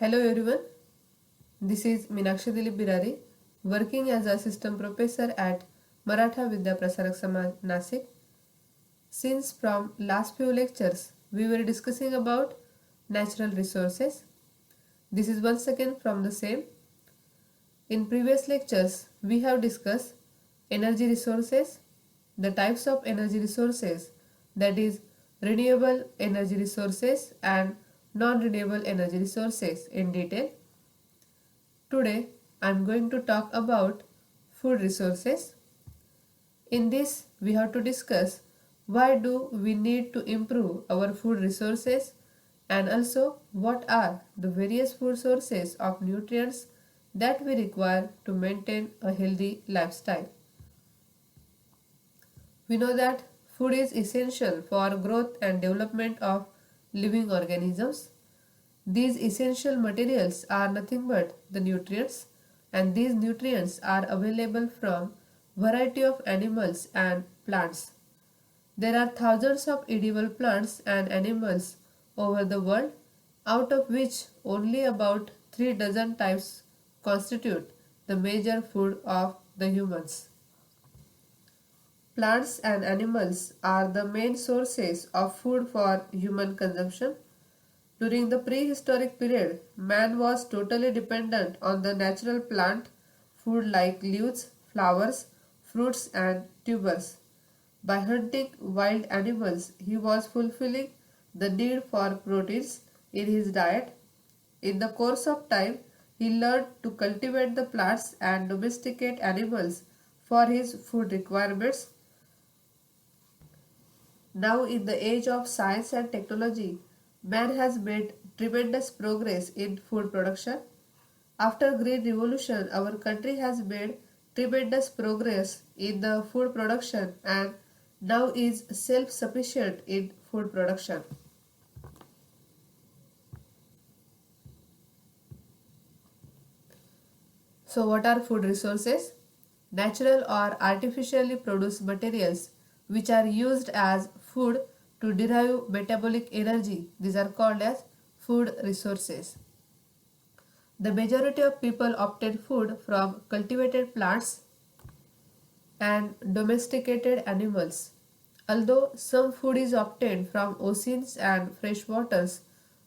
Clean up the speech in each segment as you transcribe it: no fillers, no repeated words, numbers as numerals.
Hello everyone, this is Meenakshi Dilip Birari, working as assistant professor at Maratha Vidya Prasarak Samaj, Nasik. Since from last few lectures, we were discussing about natural resources. This is once again from the same. In previous lectures, we have discussed energy resources, the types of energy resources, that is renewable energy resources and non-renewable energy resources in detail. Today I am going to talk about food resources. In this we have to discuss why do we need to improve our food resources and also what are the various food sources of nutrients that we require to maintain a healthy lifestyle. We know that food is essential for growth and development of living organisms. These essential materials are nothing but the nutrients, and these nutrients are available from variety of animals and plants. There are thousands of edible plants and animals over the world, out of which only about 3 dozen types constitute the major food of the humans. Plants and animals are the main sources of food for human consumption. During the prehistoric period, man was totally dependent on the natural plant food like leaves, flowers, fruits, and tubers. By hunting wild animals, he was fulfilling the need for proteins in his diet. In the course of time, he learned to cultivate the plants and domesticate animals for his food requirements. Now, in the age of science and technology, man has made tremendous progress in food production. After Green Revolution, our country has made tremendous progress in the food production and now is self-sufficient in food production. So, what are food resources? Natural or artificially produced materials which are used as food to derive metabolic energy. These are called as food resources. The majority of people obtain food from cultivated plants and domesticated animals. Although some food is obtained from oceans and fresh waters,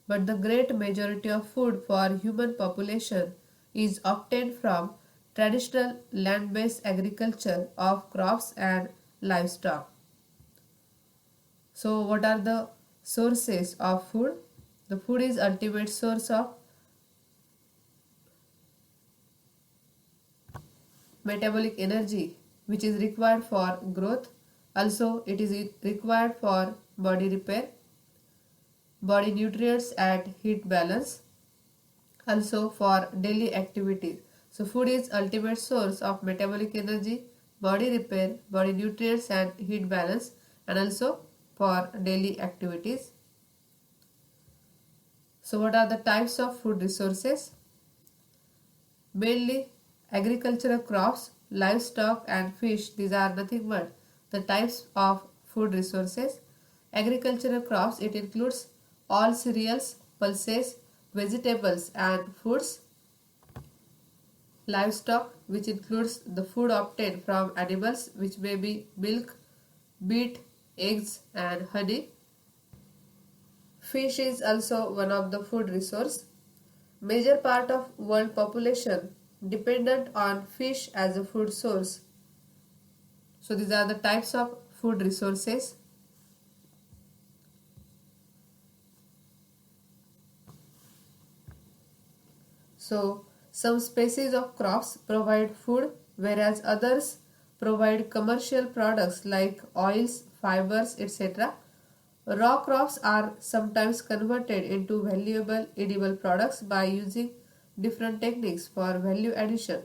but the great majority of food for human population is obtained from traditional land-based agriculture of crops and livestock. So what are the sources of food? The food is ultimate source of metabolic energy which is required for growth. Also it is required for body repair, body nutrients at heat balance, also for daily activities. So food is ultimate source of metabolic energy, body repair, body nutrients and heat balance, and also for daily activities. So what are the types of food resources? Mainly agricultural crops, livestock and fish. These are nothing but the types of food resources. Agricultural crops, it includes all cereals, pulses, vegetables and fruits. Livestock, which includes the food obtained from animals, which may be milk, meat, eggs and honey. Fish is also one of the food resource. Major part of world population dependent on fish as a food source. So these are the types of food resources. So some species of crops provide food whereas others provide commercial products like oils, fibers, etc. Raw crops are sometimes converted into valuable edible products by using different techniques for value addition.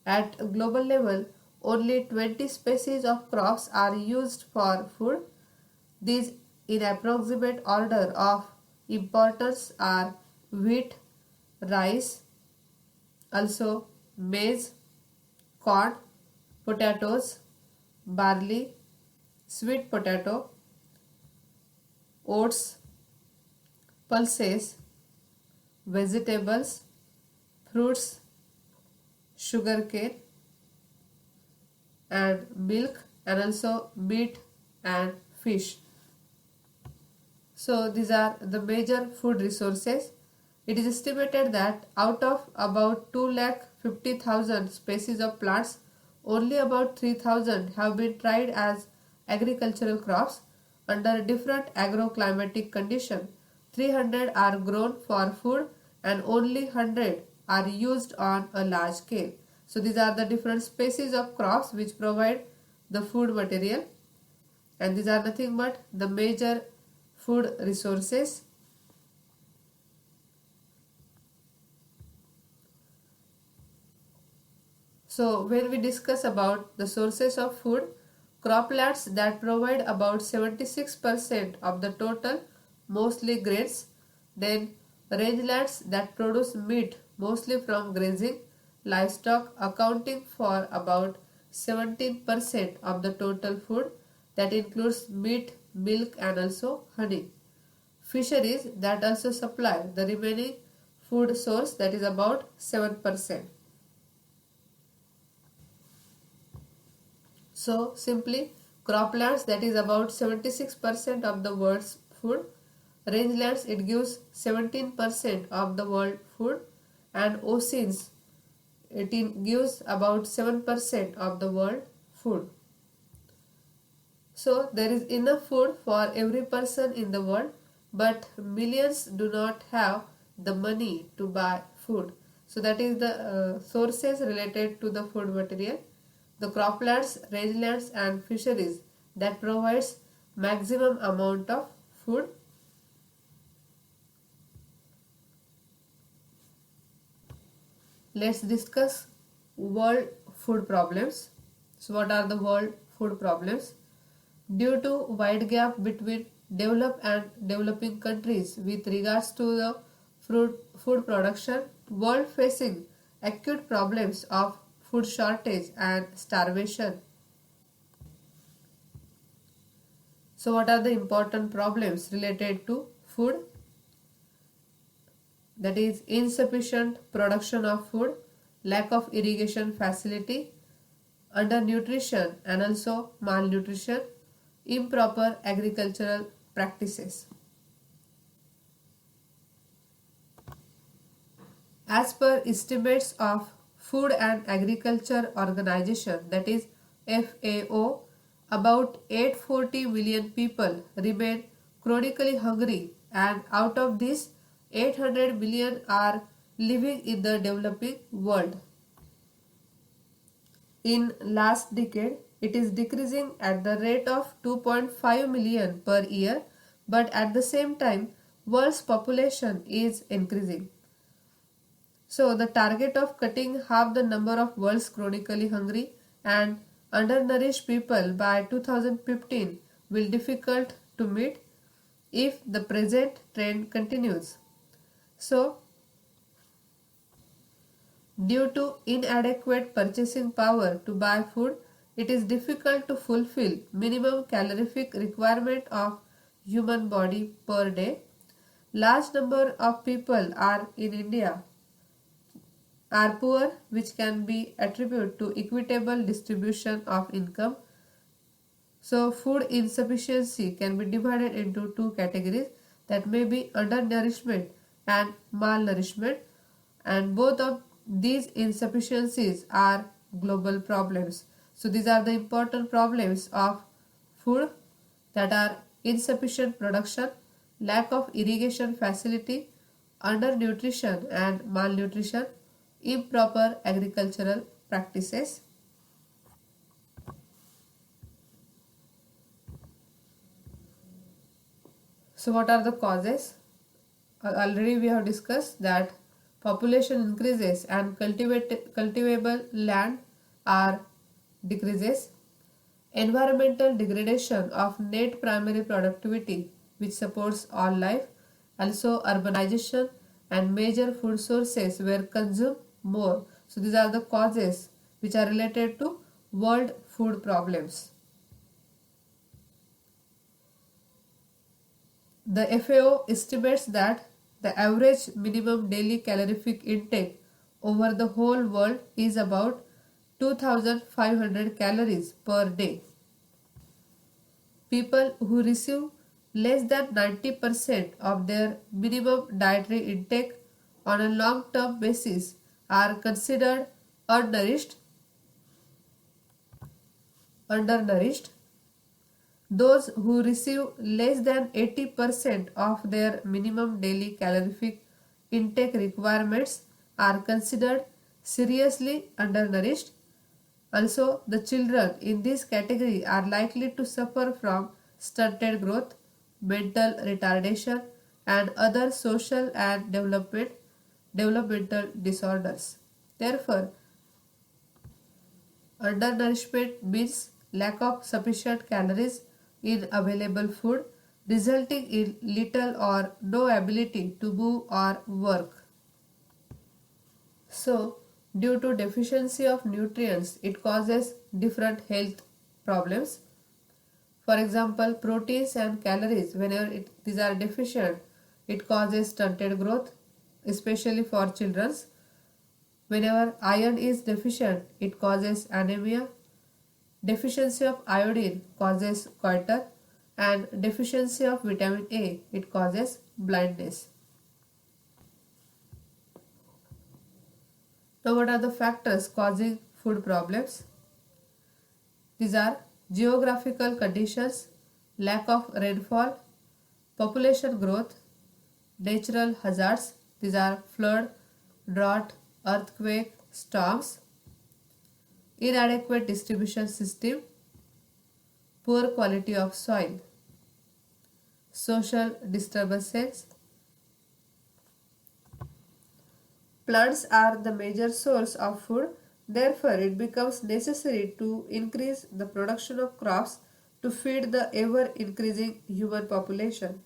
At a global level, only 20 species of crops are used for food. These, in approximate order of importance, are wheat, rice, also maize, corn, potatoes, barley, sweet potato, oats, pulses, vegetables, fruits, sugarcane, and milk, and also meat and fish. So these are the major food resources. It is estimated that out of about 2,50,000 species of plants, only about 3,000 have been tried as agricultural crops under different agroclimatic conditions. 300 are grown for food and only 100 are used on a large scale. So these are the different species of crops which provide the food material, and these are nothing but the major food resources. So when we discuss about the sources of food, croplands that provide about 76% of the total, mostly grains, then rangelands that produce meat mostly from grazing, livestock accounting for about 17% of the total food, that includes meat, milk and also honey. Fisheries that also supply the remaining food source, that is about 7%. So simply croplands, that is about 76% of the world's food, rangelands it gives 17% of the world food, and oceans it gives about 7% of the world food. So there is enough food for every person in the world, but millions do not have the money to buy food. So that is the sources related to the food material. The croplands, rangelands and fisheries that provides maximum amount of food. Let's discuss world food problems. So what are the world food problems? Due to wide gap between developed and developing countries with regards to the food production, world facing acute problems of food shortage and starvation. So what are the important problems related to food? That is insufficient production of food, lack of irrigation facility, undernutrition and also malnutrition, improper agricultural practices. As per estimates of Food and Agriculture Organization, that is FAO, about 840 million people remain chronically hungry, and out of this 800 million are living in the developing world. In last decade, it is decreasing at the rate of 2.5 million per year, but at the same time, world's population is increasing. So the target of cutting half the number of world's chronically hungry and undernourished people by 2015 will difficult to meet if the present trend continues. So due to inadequate purchasing power to buy food, it is difficult to fulfill minimum calorific requirement of human body per day. Large number of people are in India are poor, which can be attributed to equitable distribution of income. So food insufficiency can be divided into two categories, that may be undernourishment and malnourishment, and both of these insufficiencies are global problems. So these are the important problems of food, that are insufficient production, lack of irrigation facility, undernutrition and malnutrition, improper agricultural practices. So what are the causes? Already we have discussed that population increases and cultivable land are decreases. Environmental degradation of net primary productivity which supports all life. Also urbanization and major food sources were consumed more. So these are the causes which are related to world food problems. The FAO estimates that The average minimum daily calorific intake over the whole world is about 2500 calories per day. People who receive less than 90% of their minimum dietary intake on a long term basis are considered undernourished. undernourished. Those who receive less than 80% of their minimum daily calorific intake requirements are considered seriously undernourished. Also, the children in this category are likely to suffer from stunted growth, mental retardation, and other social and developmental disorders. Therefore, undernourishment means lack of sufficient calories in available food, resulting in little or no ability to move or work. So, due to deficiency of nutrients, it causes different health problems. For example, proteins and calories, whenever these are deficient, it causes stunted growth, especially for children. Whenever iron is deficient, it causes anemia. Deficiency of iodine causes goiter, and deficiency of vitamin A, it causes blindness. Now, what are the factors causing food problems? These are geographical conditions, lack of rainfall, population growth, natural hazards. These are flood, drought, earthquake, storms, inadequate distribution system, poor quality of soil, social disturbances. Plants are the major source of food, therefore, it becomes necessary to increase the production of crops to feed the ever increasing human population.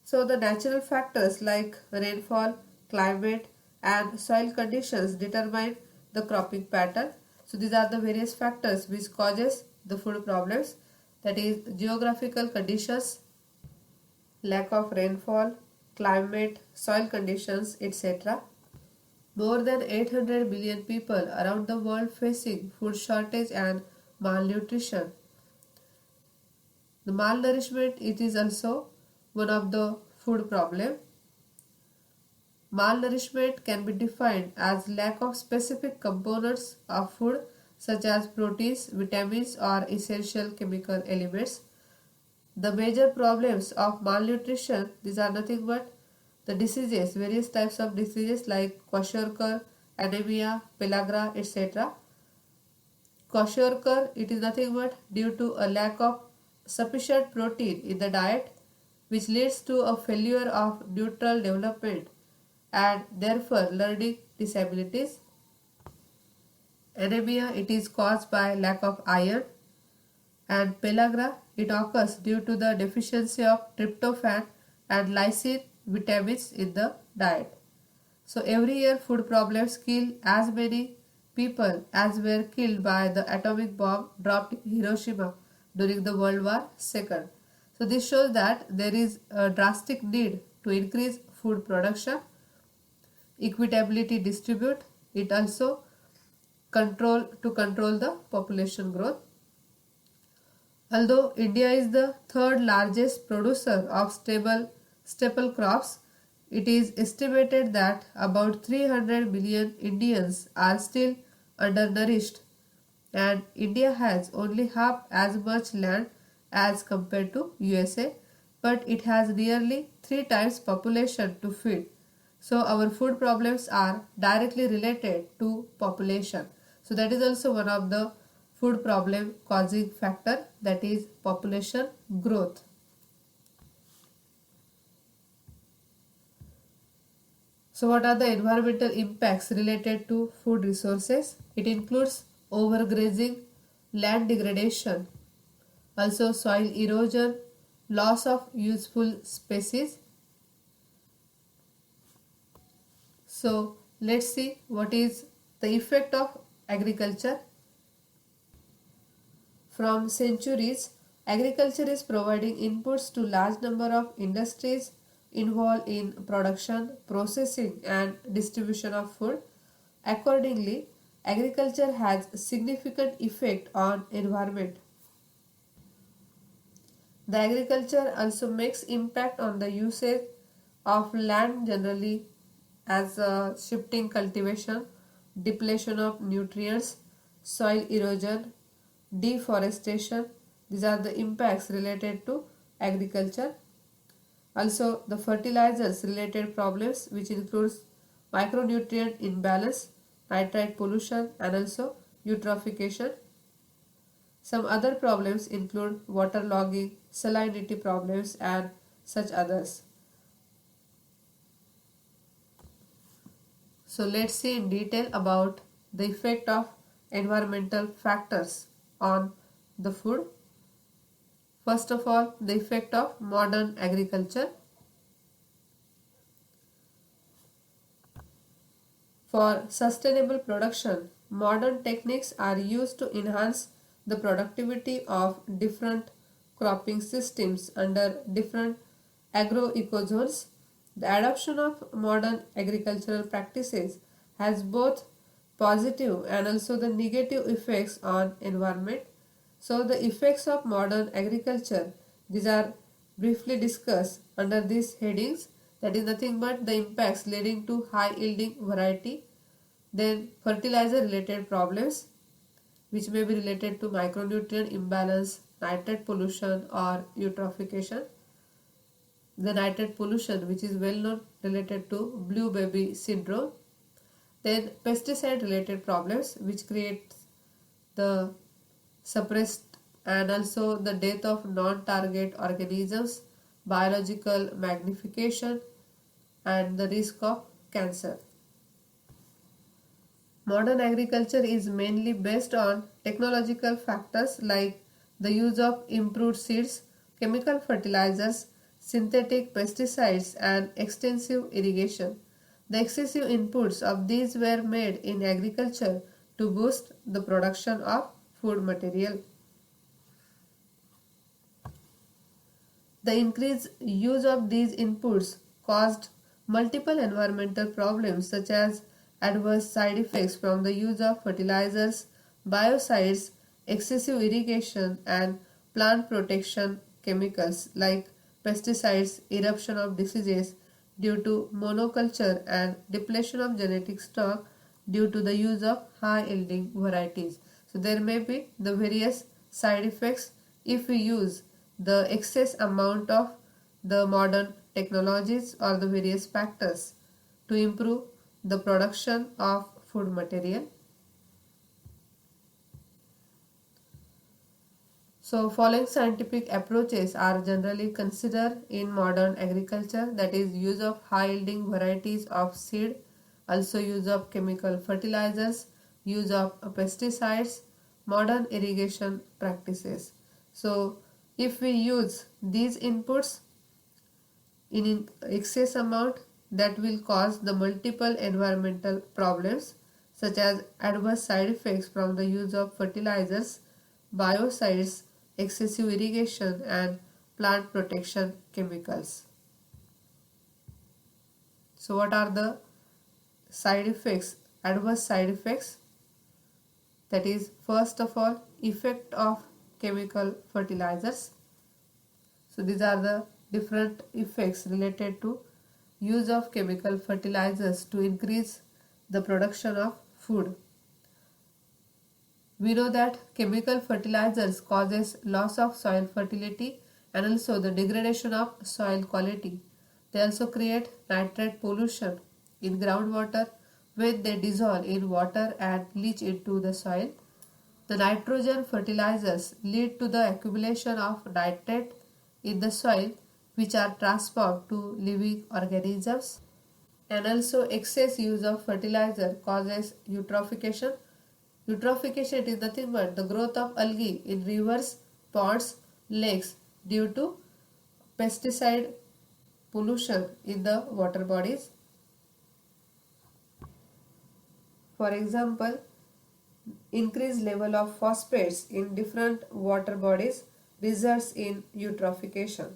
So, the natural factors like rainfall, climate, and soil conditions determine the cropping pattern. So, these are the various factors which causes the food problems, that is geographical conditions, lack of rainfall, climate, soil conditions, etc. More than 800 billion people around the world facing food shortage and malnutrition. The malnourishment, it is also one of the food problem. Malnourishment can be defined as lack of specific components of food such as proteins, vitamins or essential chemical elements. The major problems of malnutrition, these are nothing but the diseases, various types of diseases like kwashiorkor, anemia, pellagra, etc. Kwashiorkor, it is nothing but due to a lack of sufficient protein in the diet, which leads to a failure of neural development and therefore learning disabilities. Anemia, it is caused by lack of iron, and pellagra, it occurs due to the deficiency of tryptophan and lysine vitamins in the diet. So every year food problems kill as many people as were killed by the atomic bomb dropped in Hiroshima during the World War II. So this shows that there is a drastic need to increase food production, equitably distribute it, also control the population growth. Although India is the third largest producer of staple crops, it is estimated that about 300 million Indians are still undernourished, and India has only half as much land as compared to USA, but it has nearly 3 times population to feed. So our food problems are directly related to population. So that is also one of the food problem causing factor, that is population growth. So what are the environmental impacts related to food resources? It includes overgrazing, land degradation, also soil erosion, loss of useful species. So let's see what is the effect of agriculture. From centuries, agriculture is providing inputs to large number of industries, involved in production, processing, and distribution of food. Accordingly, agriculture has significant effect on environment. The agriculture also makes impact on the usage of land generally as shifting cultivation, depletion of nutrients, soil erosion, deforestation. These are the impacts related to agriculture. Also, the fertilizers related problems, which includes micronutrient imbalance, nitrite pollution, and also eutrophication. Some other problems include waterlogging, salinity problems, and such others. So let's see in detail about the effect of environmental factors on the food. First of all, the effect of modern agriculture. For sustainable production, modern techniques are used to enhance the productivity of different cropping systems under different agroecozones. The adoption of modern agricultural practices has both positive and also the negative effects on environment. So the effects of modern agriculture, these are briefly discussed under these headings, that is nothing but the impacts leading to high yielding variety, then fertilizer related problems which may be related to micronutrient imbalance, nitrate pollution or eutrophication. The nitrate pollution, which is well known, related to blue baby syndrome. Then pesticide related problems which create the suppressed and also the death of non-target organisms, biological magnification, and the risk of cancer. Modern agriculture is mainly based on technological factors like the use of improved seeds, chemical fertilizers, synthetic pesticides, and extensive irrigation. The excessive inputs of these were made in agriculture to boost the production of food material. The increased use of these inputs caused multiple environmental problems such as adverse side effects from the use of fertilizers, biocides, excessive irrigation, and plant protection chemicals like pesticides, eruption of diseases due to monoculture, and depletion of genetic stock due to the use of high yielding varieties. So there may be the various side effects if we use the excess amount of the modern technologies or the various factors to improve the production of food material. So following scientific approaches are generally considered in modern agriculture, that is use of high yielding varieties of seed, also use of chemical fertilizers, use of pesticides, modern irrigation practices. So if we use these inputs in excess amount, that will cause the multiple environmental problems such as adverse side effects from the use of fertilizers, biocides, excessive irrigation, and plant protection chemicals. So what are the side effects, adverse side effects? That is, first of all, effect of chemical fertilizers. So these are the different effects related to use of chemical fertilizers to increase the production of food. We know that chemical fertilizers causes loss of soil fertility and also the degradation of soil quality. They also create nitrate pollution in groundwater when they dissolve in water and leach into the soil. The nitrogen fertilizers lead to the accumulation of nitrate in the soil which are transformed to living organisms, and also excess use of fertilizer causes eutrophication. Eutrophication is nothing but the growth of algae in rivers, ponds, lakes due to pesticide pollution in the water bodies. For example, increased level of phosphates in different water bodies results in eutrophication.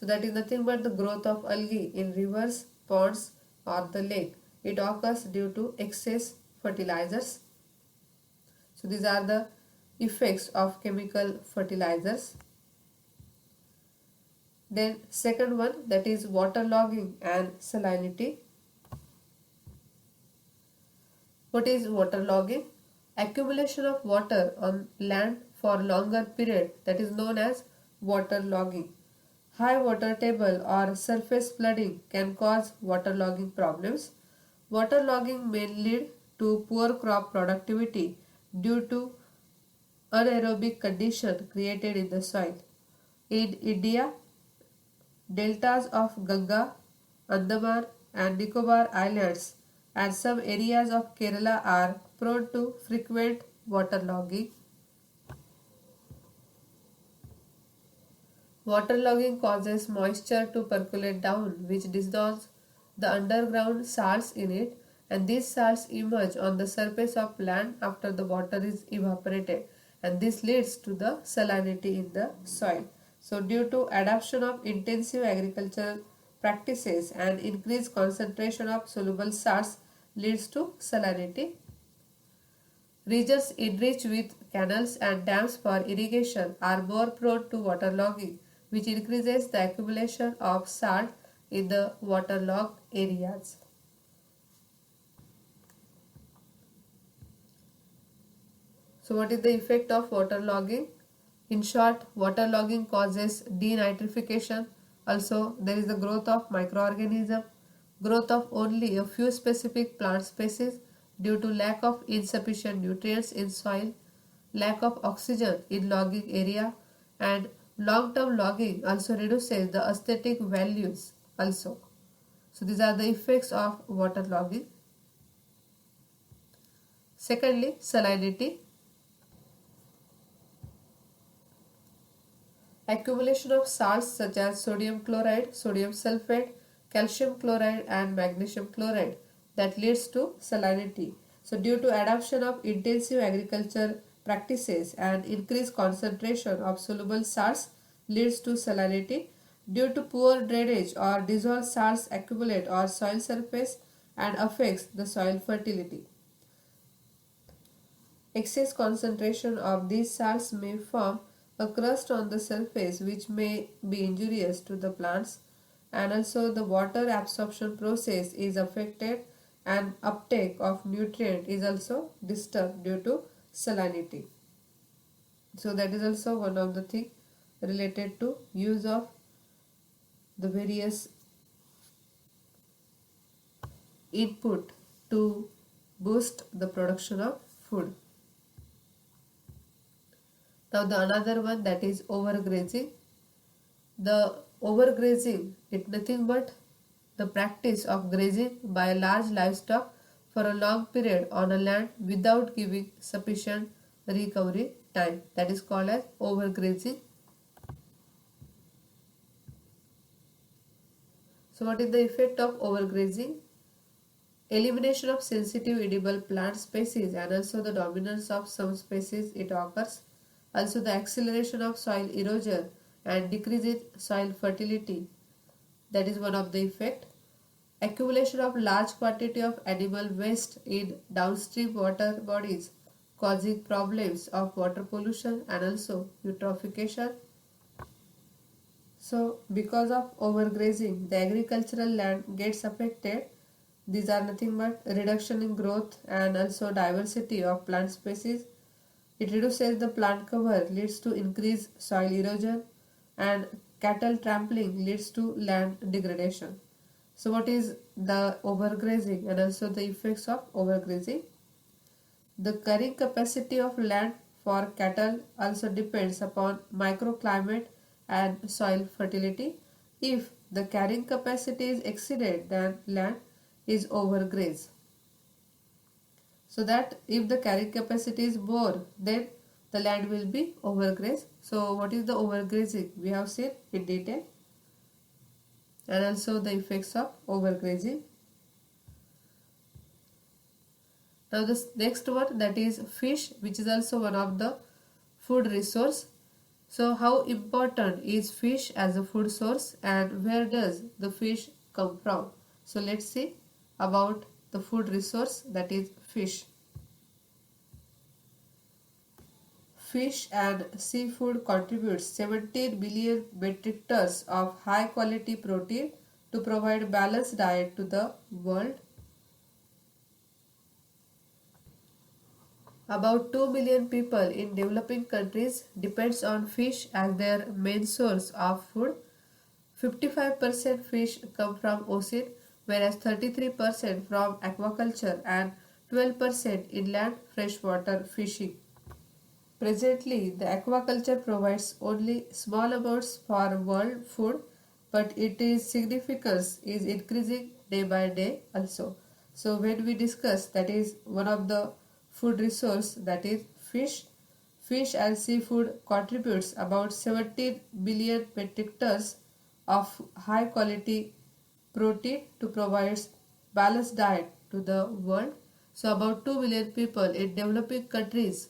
So that is nothing but the growth of algae in rivers, ponds or the lake. It occurs due to excess fertilizers. So these are the effects of chemical fertilizers. Then second one, that is waterlogging and salinity. What is waterlogging? Accumulation of water on land for longer period, that is known as waterlogging. High water table or surface flooding can cause waterlogging problems. Waterlogging may lead to poor crop productivity due to anaerobic condition created in the soil. In India, deltas of Ganga, Andaman and Nicobar Islands and some areas of Kerala are prone to frequent waterlogging. Waterlogging causes moisture to percolate down, which dissolves the underground salts in it, and these salts emerge on the surface of land after the water is evaporated, and this leads to the salinity in the soil. So, due to adoption of intensive agricultural practices and increased concentration of soluble salts leads to salinity. Regions enriched with canals and dams for irrigation are more prone to waterlogging, which increases the accumulation of salt in the waterlogged areas. So, what is the effect of waterlogging? In short, waterlogging causes denitrification. Also, there is the growth of microorganism, growth of only a few specific plant species due to lack of insufficient nutrients in soil, lack of oxygen in logging area, and long-term logging also reduces the aesthetic values also. So these are the effects of waterlogging. Secondly, salinity. Accumulation of salts such as sodium chloride, sodium sulfate, calcium chloride and magnesium chloride that leads to salinity. So due to adoption of intensive agriculture practices and increased concentration of soluble salts leads to salinity. Due to poor drainage or dissolved salts accumulate on soil surface and affects the soil fertility. Excess concentration of these salts may form a crust on the surface which may be injurious to the plants, and also the water absorption process is affected and uptake of nutrient is also disturbed due to salinity. So that is also one of the things related to use of the various input to boost the production of food. Now the another one, that is overgrazing. The overgrazing is nothing but the practice of grazing by large livestock for a long period on a land without giving sufficient recovery time. That is called as overgrazing. So what is the effect of overgrazing? Elimination of sensitive edible plant species and also the dominance of some species it occurs. Also the acceleration of soil erosion and decrease in soil fertility, that is one of the effect. Accumulation of large quantity of animal waste in downstream water bodies causing problems of water pollution and also eutrophication. So because of overgrazing the agricultural land gets affected. These are nothing but reduction in growth and also diversity of plant species. It reduces the plant cover, leads to increased soil erosion, and cattle trampling leads to land degradation. So what is the overgrazing and also the effects of overgrazing? The carrying capacity of land for cattle also depends upon microclimate and soil fertility. If the carrying capacity is exceeded, then land is overgrazed. So that if the carrying capacity is more, then the land will be overgrazed. So what is the overgrazing? We have seen in detail, and also the effects of overgrazing. Now the next one, that is fish, which is also one of the food resource. So how important is fish as a food source and where does the fish come from? So let's see about the food resource, that is fish. Fish and seafood contributes 17 billion metric tons of high quality protein to provide balanced diet to the world. About 2 billion people in developing countries depends on fish as their main source of food. 55% fish come from ocean, whereas 33% from aquaculture and 12% inland freshwater fishing. Presently, the aquaculture provides only small amounts for world food, but its significance is increasing day by day also. So when we discuss, that is one of the food resource, that is fish. Fish and seafood contributes about 17 billion metric tons of high quality protein to provide balanced diet to the world. So about 2 billion people in developing countries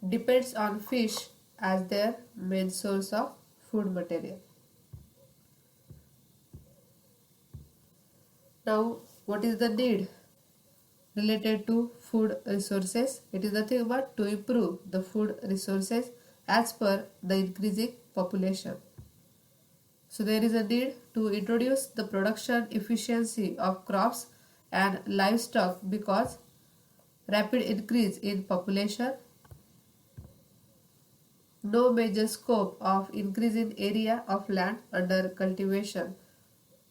depends on fish as their main source of food material. Now, what is the need related to food resources? It is nothing but to improve the food resources as per the increasing population. So there is a need to introduce the production efficiency of crops and livestock because rapid increase in population, no major scope of increase in area of land under cultivation.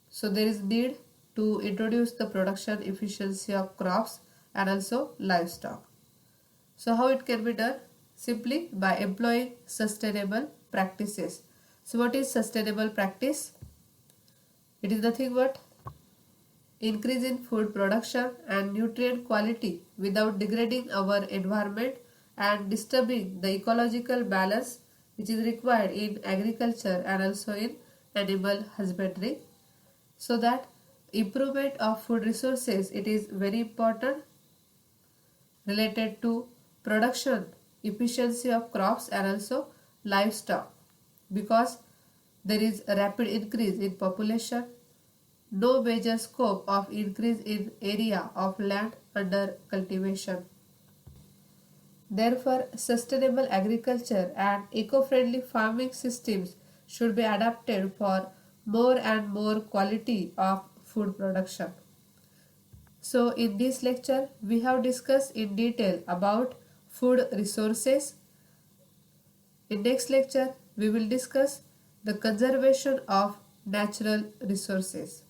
So there is need to introduce the production efficiency of crops and also livestock. So how it can be done? Simply by employing sustainable practices. So what is sustainable practice? It is nothing but increase in food production and nutrient quality without degrading our environment and disturbing the ecological balance which is required in agriculture and also in animal husbandry. So that improvement of food resources, it is very important related to production efficiency of crops and also livestock because there is a rapid increase in population, no major scope of increase in area of land under cultivation. Therefore, sustainable agriculture and eco-friendly farming systems should be adapted for more and more quality of food production. So in this lecture, we have discussed in detail about food resources. In next lecture, we will discuss the conservation of natural resources.